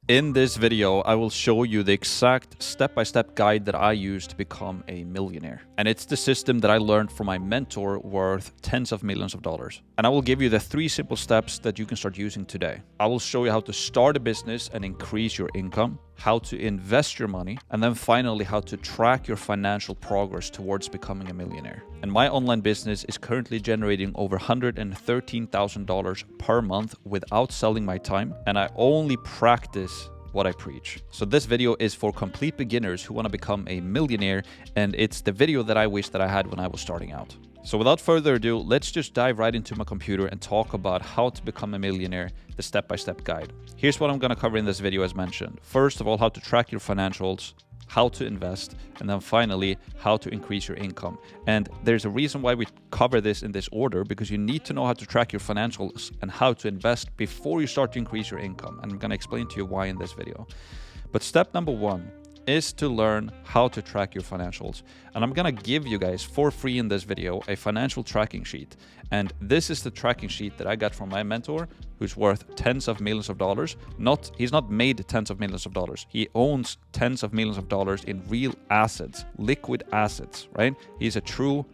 In this video, I will show you the exact step-by-step guide that I use to become a millionaire. And it's the system that I learned from my mentor worth tens of millions of dollars. And I will give you the 3 simple steps that you can start using today. I will show you how to start a business and increase your income, how to invest your money, and then finally how to track your financial progress towards becoming a millionaire. And my online business is currently generating over $113,000 per month without selling my time, and I only practice what I preach. So this video is for complete beginners who want to become a millionaire, and it's the video that I wish that I had when I was starting out. So without further ado, let's just dive right into my computer and talk about how to become a millionaire, the step-by-step guide. Here's what I'm going to cover in this video as mentioned. First of all, how to track your financials, how to invest, and then finally, how to increase your income. And there's a reason why we cover this in this order, because you need to know how to track your financials and how to invest before you start to increase your income. And I'm going to explain to you why in this video. But step number 1 is to learn how to track your financials. And I'm gonna give you guys for free in this video a financial tracking sheet. And this is the tracking sheet that I got from my mentor, who's worth tens of millions of dollars. He's not made tens of millions of dollars. He owns tens of millions of dollars in real assets, liquid assets, right? He's a true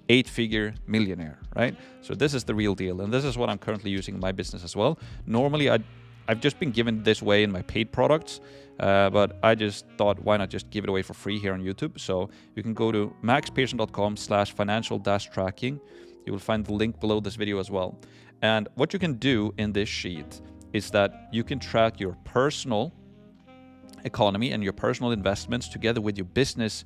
8-figure millionaire, right? So this is the real deal. And this is what I'm currently using in my business as well. Normally, I've just been given this way in my paid products, but I just thought, why not just give it away for free here on YouTube? So you can go to maxpearson.com/financial-tracking. You will find the link below this video as well. And what you can do in this sheet is that you can track your personal economy and your personal investments together with your business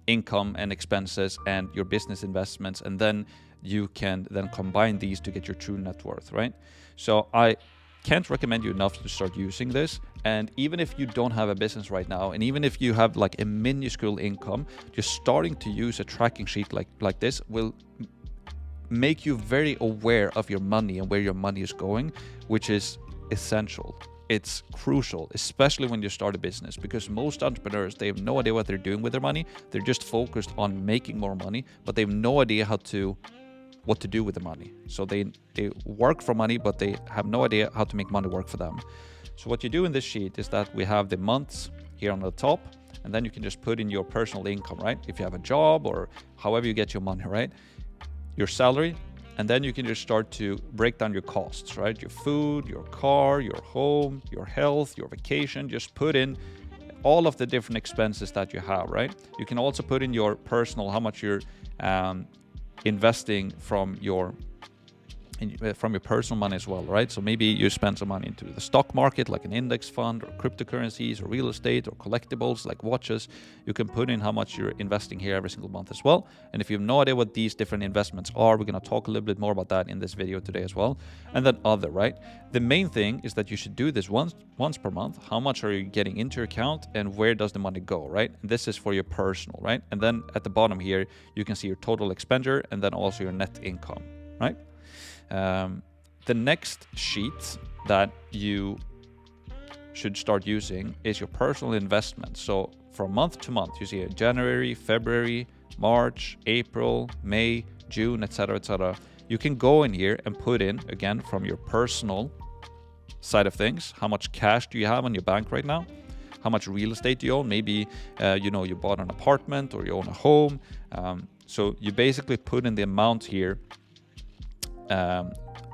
income and expenses and your business investments. And then you can then combine these to get your true net worth, right? So I can't recommend you enough to start using this. And even if you don't have a business right now, and even if you have like a minuscule income, just starting to use a tracking sheet like this will make you very aware of your money and where your money is going, which is essential. It's crucial, especially when you start a business, because most entrepreneurs, they have no idea what they're doing with their money. They're just focused on making more money, but they have no idea what to do with the money. So they work for money, but they have no idea how to make money work for them. So what you do in this sheet is that we have the months here on the top, and then you can just put in your personal income, right? If you have a job or however you get your money, right? Your salary, and then you can just start to break down your costs, right? Your food, your car, your home, your health, your vacation. Just put in all of the different expenses that you have, right? You can also put in your personal, how much you're investing from your personal money as well, right? So maybe you spend some money into the stock market, like an index fund, or cryptocurrencies, or real estate, or collectibles like watches. You can put in how much you're investing here every single month as well. And if you have no idea what these different investments are, we're going to talk a little bit more about that in this video today as well. And then other, right? The main thing is that you should do this once per month. How much are you getting into your account, and where does the money go, right? And this is for your personal, right? And then at the bottom here, you can see your total expenditure and then also your net income, right? The next sheet that you should start using is your personal investments. So from month to month, you see January, February, March, April, May, June, etc., etc. You can go in here and put in, again, from your personal side of things, how much cash do you have on your bank right now? How much real estate do you own? Maybe, you bought an apartment or you own a home. So you basically put in the amount here,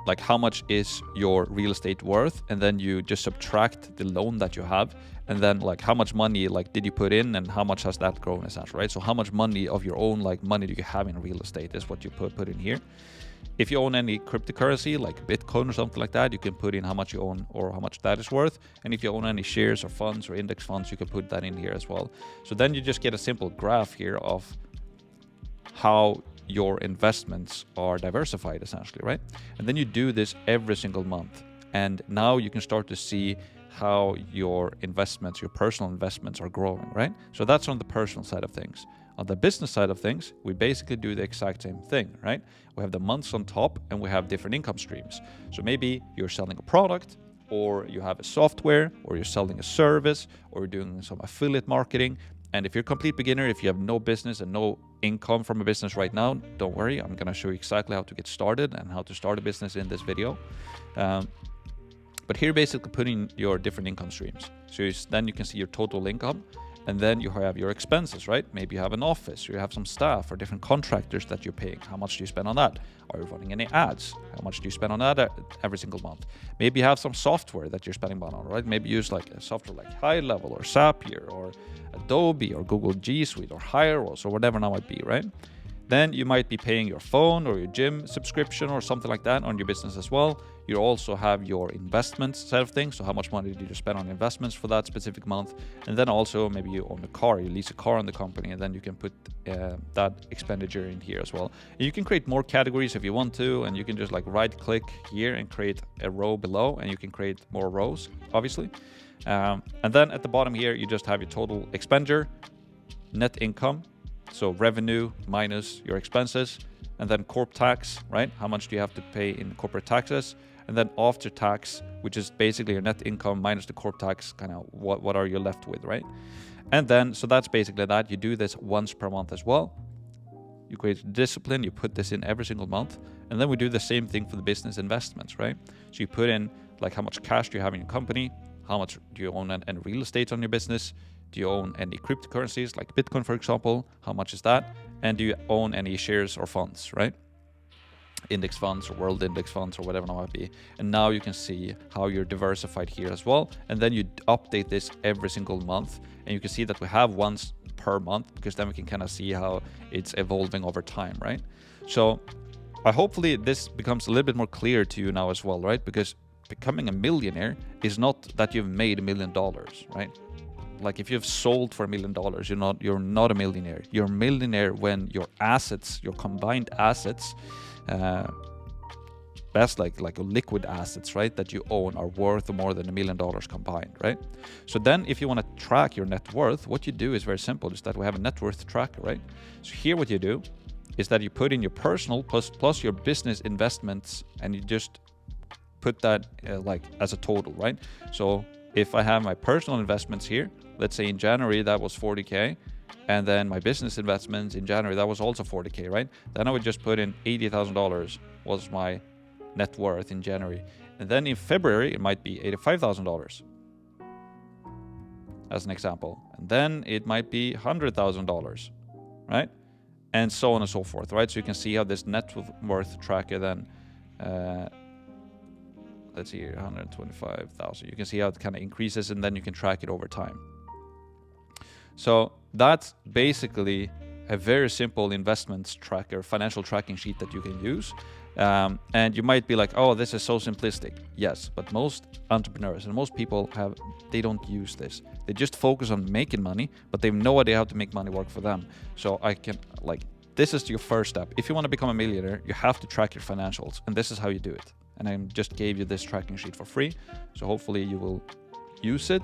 like how much is your real estate worth, and then you just subtract the loan that you have, and then like how much money did you put in, and how much has that grown essentially, right? So how much money of your own money do you have in real estate is what you put in here. If you own any cryptocurrency like Bitcoin or something like that, you can put in how much you own or how much that is worth. And if you own any shares or funds or index funds, you can put that in here as well. So then you just get a simple graph here of how your investments are diversified essentially, right? And then you do this every single month. And now you can start to see how your investments, your personal investments are growing, right? So that's on the personal side of things. On the business side of things, we basically do the exact same thing, right? We have the months on top and we have different income streams. So maybe you're selling a product, or you have a software, or you're selling a service, or you're doing some affiliate marketing. And if you're a complete beginner, if you have no business and no income from a business right now, don't worry. I'm going to show you exactly how to get started and how to start a business in this video. But here, basically putting your different income streams. So then you can see your total income, and then you have your expenses, right? Maybe you have an office, or you have some staff or different contractors that you're paying. How much do you spend on that? Are you running any ads? How much do you spend on that every single month? Maybe you have some software that you're spending money on, right? Maybe you use like a software like High Level or Zapier or Adobe or Google G Suite or Hyros or whatever that might be, right? Then you might be paying your phone or your gym subscription or something like that on your business as well. You also have your investments side of things. So how much money did you spend on investments for that specific month? And then also maybe you own a car, you lease a car on the company, and then you can put that expenditure in here as well. And you can create more categories if you want to, and you can just like right click here and create a row below, and you can create more rows, obviously. And then at the bottom here, you just have your total expenditure, net income, so revenue minus your expenses, and then corp tax, right? How much do you have to pay in corporate taxes? And then after tax, which is basically your net income minus the corp tax, kind of what are you left with, right? And then, so that's basically that. You do this once per month as well. You create discipline, you put this in every single month. And then we do the same thing for the business investments, right? So you put in like how much cash do you have in your company? How much do you own any real estate on your business? Do you own any cryptocurrencies like Bitcoin, for example? How much is that? And do you own any shares or funds, right? Index funds or world index funds or whatever it might be. And now you can see how you're diversified here as well. And then you update this every single month. And you can see that we have once per month, because then we can kind of see how it's evolving over time, right? So hopefully this becomes a little bit more clear to you now as well, right? Because becoming a millionaire is not that you've made $1 million, right? Like if you've sold for $1 million, you're not a millionaire. You're a millionaire when your assets, your combined assets, best like liquid assets, right, that you own are worth more than $1 million combined, right? So then if you want to track your net worth, what you do is very simple, is that we have a net worth tracker, right? So here what you do is that you put in your personal plus your business investments, and you just put that like as a total, right? So if I have my personal investments here, let's say in January that was 40K, and then my business investments in January that was also 40K, right? Then I would just put in $80,000 was my net worth in January, and then in February it might be $85,000 as an example, and then it might be $100,000, right? And so on and so forth, right? So you can see how this net worth tracker then let's see here, 125,000. You can see how it kind of increases, and then you can track it over time. So that's basically a very simple investments tracker, financial tracking sheet that you can use. And you might be like, oh, this is so simplistic. Yes, but most entrepreneurs and most people they don't use this. They just focus on making money, but they have no idea how to make money work for them. So this is your first step. If you want to become a millionaire, you have to track your financials, and this is how you do it. And I just gave you this tracking sheet for free. So hopefully you will use it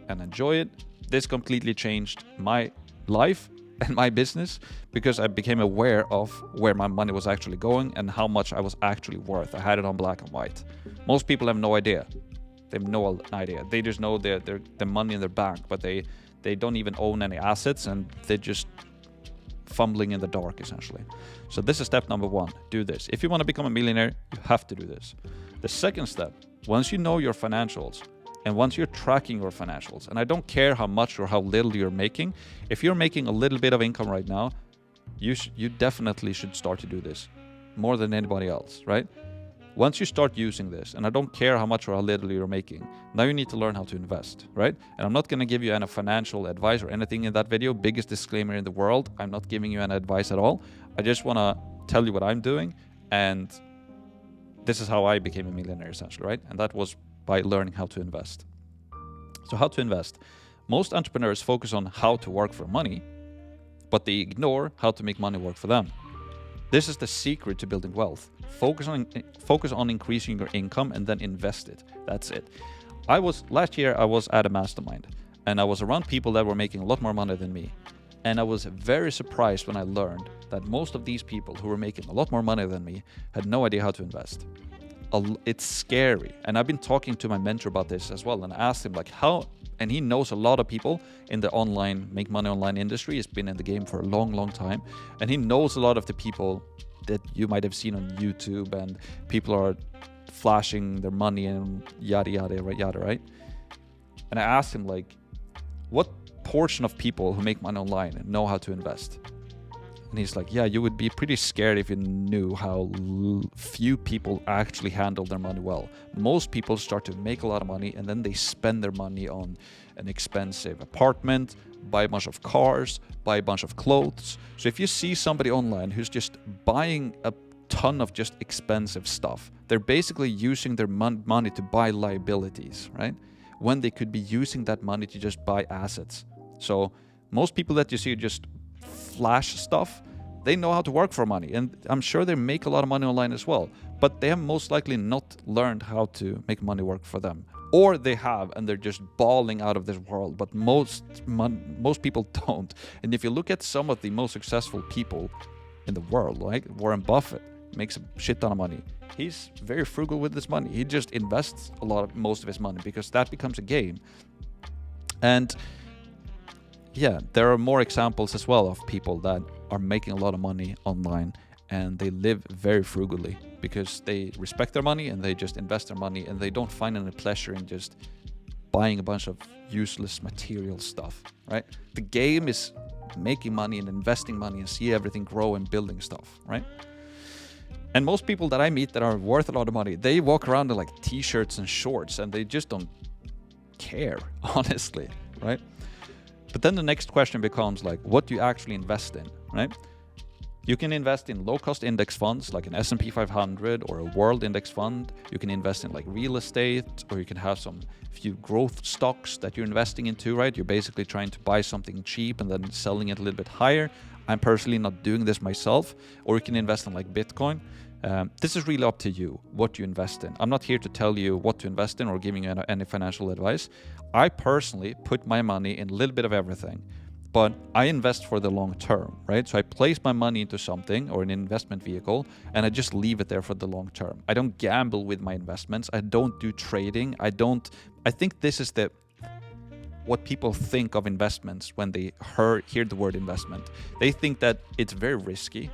and enjoy it. This completely changed my life and my business, because I became aware of where my money was actually going and how much I was actually worth. I had it on black and white. Most people have no idea. They have no idea. They just know their money in their bank, but they don't even own any assets, and they're just fumbling in the dark essentially. So this is step number one. Do this. If you want to become a millionaire, you have to do this. The second step, once you know your financials and once you're tracking your financials, and I don't care how much or how little you're making, if you're making a little bit of income right now, you definitely should start to do this more than anybody else, right? Once you start using this, and I don't care how much or how little you're making, now you need to learn how to invest, right? And I'm not going to give you any financial advice or anything in that video. Biggest disclaimer in the world, I'm not giving you any advice at all. I just want to tell you what I'm doing, and this is how I became a millionaire essentially, right? And that was by learning how to invest. So how to invest. Most entrepreneurs focus on how to work for money, but they ignore how to make money work for them. This is the secret to building wealth. Focus on increasing your income and then invest it. That's it. Last year I was at a mastermind, and I was around people that were making a lot more money than me. And I was very surprised when I learned that most of these people who were making a lot more money than me had no idea how to invest. It's scary. And I've been talking to my mentor about this as well, and I asked him and he knows a lot of people in the make money online industry. He's been in the game for a long, long time. And he knows a lot of the people that you might have seen on YouTube, and people are flashing their money and yada, yada, yada, right? And I asked him, like, what portion of people who make money online know how to invest? And he's like, yeah, you would be pretty scared if you knew how few people actually handle their money well. Most people start to make a lot of money and then they spend their money on an expensive apartment, buy a bunch of cars, buy a bunch of clothes. So if you see somebody online who's just buying a ton of just expensive stuff, they're basically using their money to buy liabilities, right? When they could be using that money to just buy assets. So most people that you see just flash stuff, they know how to work for money, and I'm sure they make a lot of money online as well, but they have most likely not learned how to make money work for them, or they have and they're just balling out of this world, but most people don't. And if you look at some of the most successful people in the world, like Warren Buffett makes a shit ton of money. He's very frugal with his money. He just invests most of his money because that becomes a game. And yeah, there are more examples as well of people that are making a lot of money online and they live very frugally because they respect their money and they just invest their money and they don't find any pleasure in just buying a bunch of useless material stuff, right? The game is making money and investing money and see everything grow and building stuff, right? And most people that I meet that are worth a lot of money, they walk around in like t-shirts and shorts and they just don't care, honestly, right? But then the next question becomes like, what do you actually invest in, right? You can invest in low-cost index funds like an S&P 500 or a world index fund. You can invest in like real estate, or you can have some few growth stocks that you're investing into, right? You're basically trying to buy something cheap and then selling it a little bit higher. I'm personally not doing this myself. Or you can invest in like Bitcoin. This is really up to you, what you invest in. I'm not here to tell you what to invest in or giving you any financial advice. I personally put my money in a little bit of everything, but I invest for the long term, right? So I place my money into something or an investment vehicle and I just leave it there for the long term. I don't gamble with my investments. I don't do trading. I think this is what people think of investments when they hear the word investment. They think that it's very risky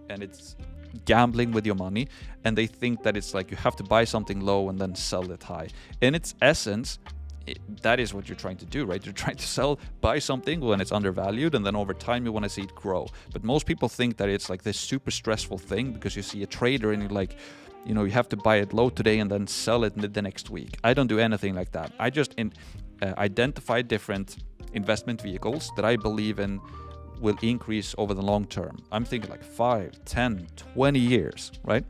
and it's gambling with your money, and they think that it's like you have to buy something low and then sell it high. In its essence, that is what you're trying to do, right? You're trying to buy something when it's undervalued, and then over time you want to see it grow. But most people think that it's like this super stressful thing because you see a trader and you're like, you have to buy it low today and then sell it the next week. I don't do anything like that. I just identify different investment vehicles that I believe in will increase over the long term. I'm thinking like 5, 10, 20 years, right?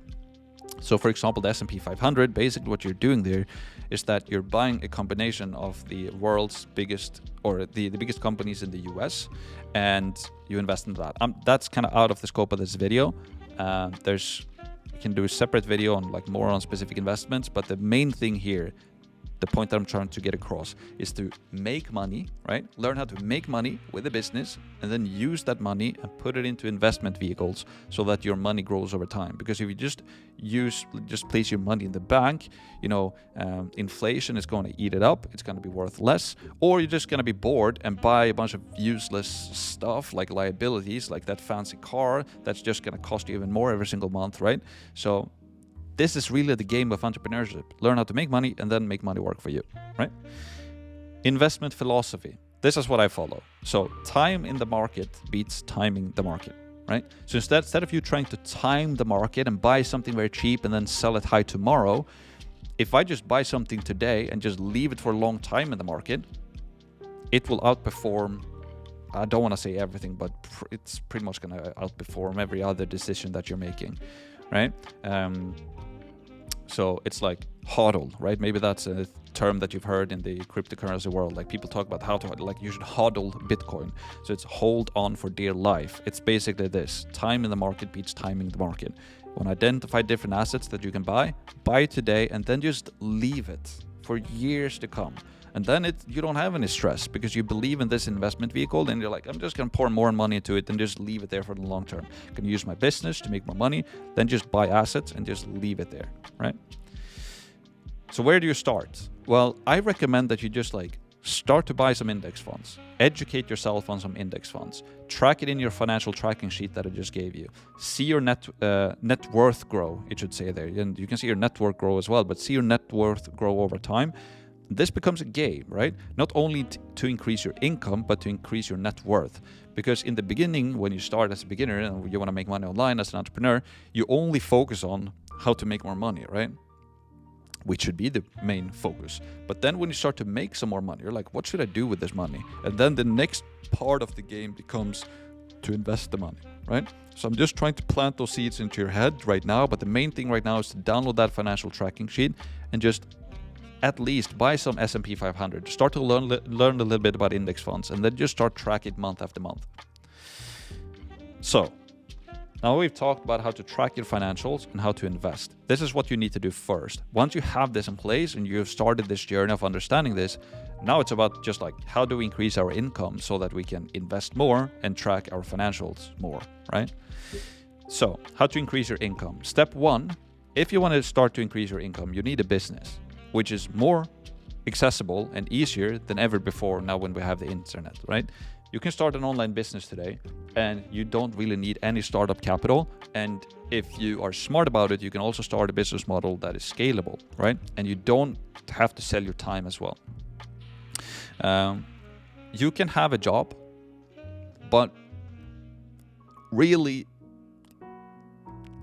So for example, the S&P 500, basically what you're doing there is that you're buying a combination of the world's biggest or the biggest companies in the US, and you invest in that. That's kind of out of the scope of this video. You can do a separate video on like more on specific investments, but the main thing here, the point that I'm trying to get across, is to make money, right? Learn how to make money with a business and then use that money and put it into investment vehicles so that your money grows over time. Because if you just place your money in the bank, inflation is going to eat it up. It's going to be worth less, or you're just going to be bored and buy a bunch of useless stuff like liabilities, like that fancy car that's just going to cost you even more every single month, right? So this is really the game of entrepreneurship. Learn how to make money and then make money work for you, right? Investment philosophy. This is what I follow. So time in the market beats timing the market, right? So instead of you trying to time the market and buy something very cheap and then sell it high tomorrow, if I just buy something today and just leave it for a long time in the market, it will outperform, I don't want to say everything, but it's pretty much going to outperform every other decision that you're making, right? So it's like hodl, right? Maybe that's a term that you've heard in the cryptocurrency world. Like people talk about how to, like you should hodl Bitcoin. So it's hold on for dear life. It's basically this: time in the market beats timing the market. When identify different assets that you can buy today, and then just leave it for years to come. And then you don't have any stress because you believe in this investment vehicle, and you're like, I'm just going to pour more money into it and just leave it there for the long term. I'm going to use my business to make more money, then just buy assets and just leave it there, right? So where do you start? Well, I recommend that you just start to buy some index funds. Educate yourself on some index funds. Track it in your financial tracking sheet that I just gave you. See your net worth grow, it should say there. And you can see your net worth grow as well, but see your net worth grow over time. This becomes a game, right? Not only to increase your income, but to increase your net worth. Because in the beginning, when you start as a beginner and you want to make money online as an entrepreneur, you only focus on how to make more money, right? Which should be the main focus. But then when you start to make some more money, you're like, what should I do with this money? And then the next part of the game becomes to invest the money, right? So I'm just trying to plant those seeds into your head right now. But the main thing right now is to download that financial tracking sheet and just at least buy some S&P 500. Start to learn a little bit about index funds, and then just start tracking it month after month. So now we've talked about how to track your financials and how to invest. This is what you need to do first. Once you have this in place and you've started this journey of understanding this, now it's about just like, how do we increase our income so that we can invest more and track our financials more, right? So how to increase your income. Step one, if you want to start to increase your income, you need a business, which is more accessible and easier than ever before now when we have the internet, right? You can start an online business today and you don't really need any startup capital. And if you are smart about it, you can also start a business model that is scalable, right? And you don't have to sell your time as well. You can have a job, but really,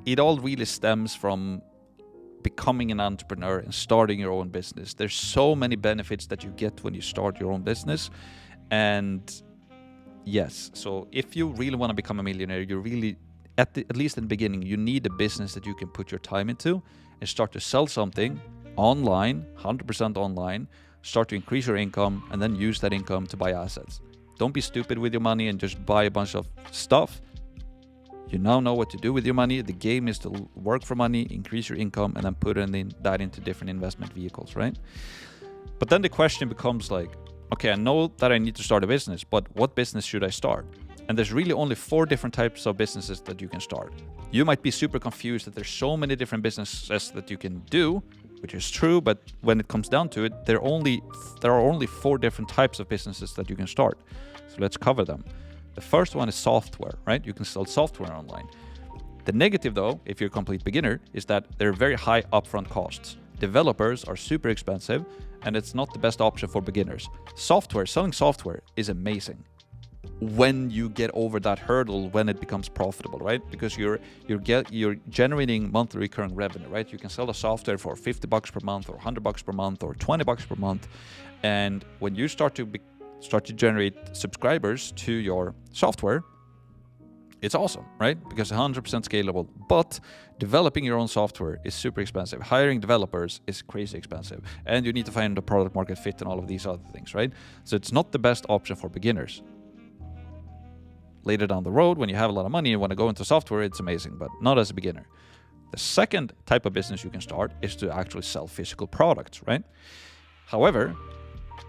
it all really stems from becoming an entrepreneur and starting your own business. There's so many benefits that you get when you start your own business. And yes, so if you really want to become a millionaire, you really, at least in the beginning, you need a business that you can put your time into and start to sell something online, 100% online, start to increase your income, and then use that income to buy assets. Don't be stupid with your money and just buy a bunch of stuff. You now know what to do with your money. The game is to work for money, increase your income, and then put that into different investment vehicles, right? But then the question becomes like, okay, I know that I need to start a business, but what business should I start? And there's really only 4 different types of businesses that you can start. You might be super confused that there's so many different businesses that you can do, which is true, but when it comes down to it, there are only 4 different types of businesses that you can start. So let's cover them. The first one is software, right? You can sell software online. The negative though, if you're a complete beginner, is that there are very high upfront costs. Developers are super expensive and it's not the best option for beginners. Selling software is amazing when you get over that hurdle, when it becomes profitable, right? Because you're generating monthly recurring revenue, right? You can sell the software for $50 per month or $100 per month or $20 per month. And when you start to generate subscribers to your software, it's awesome, right? Because 100% scalable. But developing your own software is super expensive. Hiring developers is crazy expensive. And you need to find the product market fit and all of these other things, right? So it's not the best option for beginners. Later down the road, when you have a lot of money and want to go into software, it's amazing, but not as a beginner. The second type of business you can start is to actually sell physical products, right? However,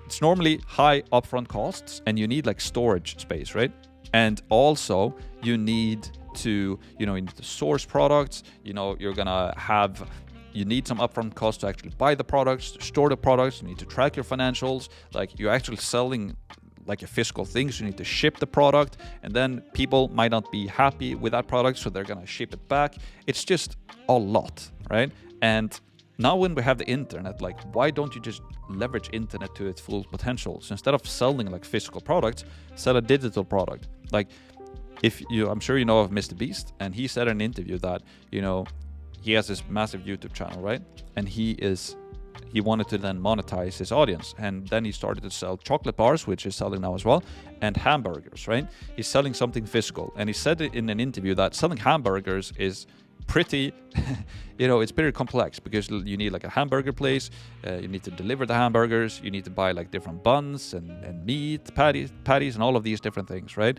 it's normally high upfront costs and you need like storage space, right? And also you need to, you need to source products, you need some upfront costs to actually buy the products, store the products, you need to track your financials, like you're actually selling like a physical thing, so you need to ship the product, and then people might not be happy with that product, so they're gonna ship it back. It's just a lot, right? And now when we have the internet, like why don't you just leverage internet to its full potential? So instead of selling like physical products, sell a digital product. Like I'm sure you know of Mr. Beast, and he said in an interview that, he has this massive YouTube channel, right? And he wanted to then monetize his audience. And then he started to sell chocolate bars, which is selling now as well, and hamburgers, right? He's selling something physical. And he said in an interview that selling hamburgers is pretty, it's pretty complex because you need like a hamburger place, you need to deliver the hamburgers, you need to buy like different buns and meat, patties and all of these different things, right?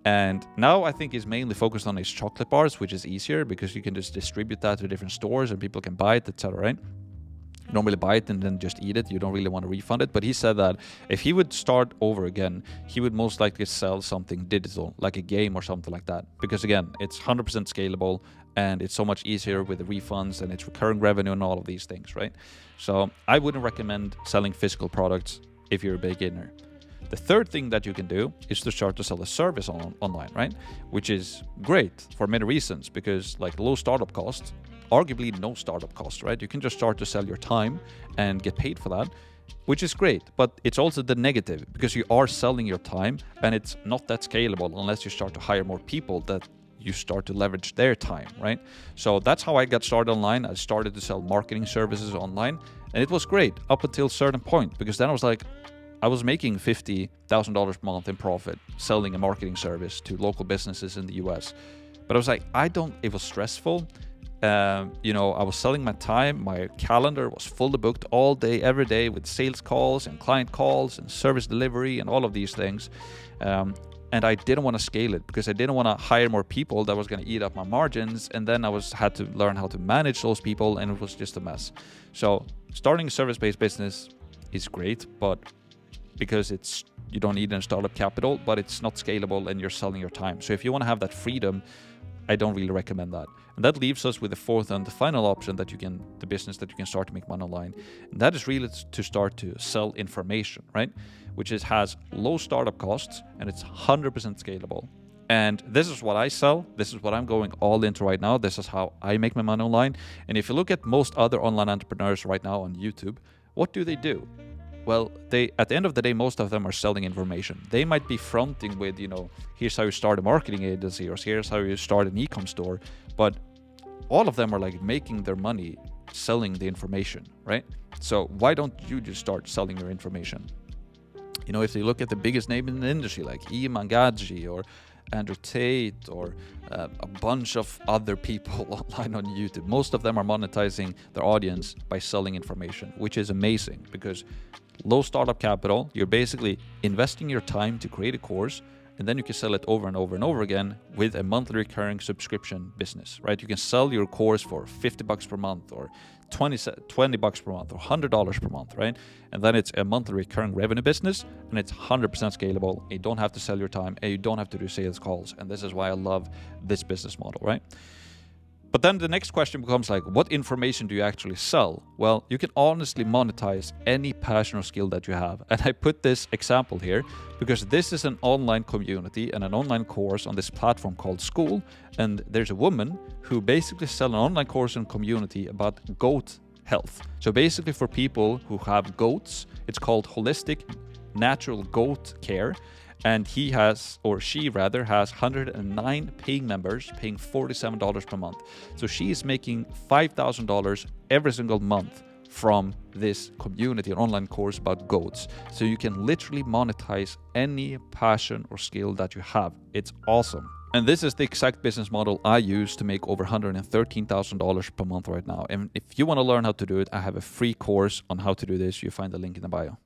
And now I think he's mainly focused on his chocolate bars, which is easier because you can just distribute that to different stores and people can buy it, etc., right? You don't really buy it and then just eat it. You don't really want to refund it. But he said that if he would start over again, he would most likely sell something digital, like a game or something like that. Because again, it's 100% scalable and it's so much easier with the refunds and it's recurring revenue and all of these things, right? So I wouldn't recommend selling physical products if you're a beginner. The third thing that you can do is to start to sell a service online, right? Which is great for many reasons, because like low startup cost, arguably no startup cost, right? You can just start to sell your time and get paid for that, which is great. But it's also the negative, because you are selling your time and it's not that scalable unless you start to hire more people that you start to leverage their time, right? So that's how I got started online. I started to sell marketing services online, and it was great up until a certain point, because then I was like, I was making $50,000 per month in profit selling a marketing service to local businesses in the US. But I was like, it was stressful. I was selling my time. My calendar was fully booked all day, every day, with sales calls and client calls and service delivery and all of these things. And I didn't want to scale it because I didn't want to hire more people that was going to eat up my margins. And then I had to learn how to manage those people, and it was just a mess. So starting a service-based business is great, but because you don't need any startup capital, but it's not scalable and you're selling your time. So if you want to have that freedom, I don't really recommend that. And that leaves us with the fourth and the final option the business that you can start to make money online. And that is really to start to sell information, right? Which has low startup costs and it's 100% scalable. And this is what I sell. This is what I'm going all into right now. This is how I make my money online. And if you look at most other online entrepreneurs right now on YouTube, what do? Well, at the end of the day, most of them are selling information. They might be fronting with, here's how you start a marketing agency, or here's how you start an e-com store. But all of them are like making their money selling the information, right? So why don't you just start selling your information? If you look at the biggest name in the industry, like Iman Gadji or Andrew Tate or a bunch of other people online on YouTube, most of them are monetizing their audience by selling information, which is amazing because low startup capital, you're basically investing your time to create a course, and then you can sell it over and over and over again with a monthly recurring subscription business, right? You can sell your course for $50 per month or $20 per month or $100 per month, right? And then it's a monthly recurring revenue business, and it's 100% scalable. You don't have to sell your time, and you don't have to do sales calls. And this is why I love this business model, right? But then the next question becomes like, what information do you actually sell? Well, you can honestly monetize any passion or skill that you have. And I put this example here because this is an online community and an online course on this platform called School. And there's a woman who basically sells an online course and community about goat health. So basically for people who have goats, it's called holistic natural goat care. And she has 109 paying members paying $47 per month. So she is making $5,000 every single month from this community, an online course about goats. So you can literally monetize any passion or skill that you have. It's awesome. And this is the exact business model I use to make over $113,000 per month right now. And if you want to learn how to do it, I have a free course on how to do this. You find the link in the bio.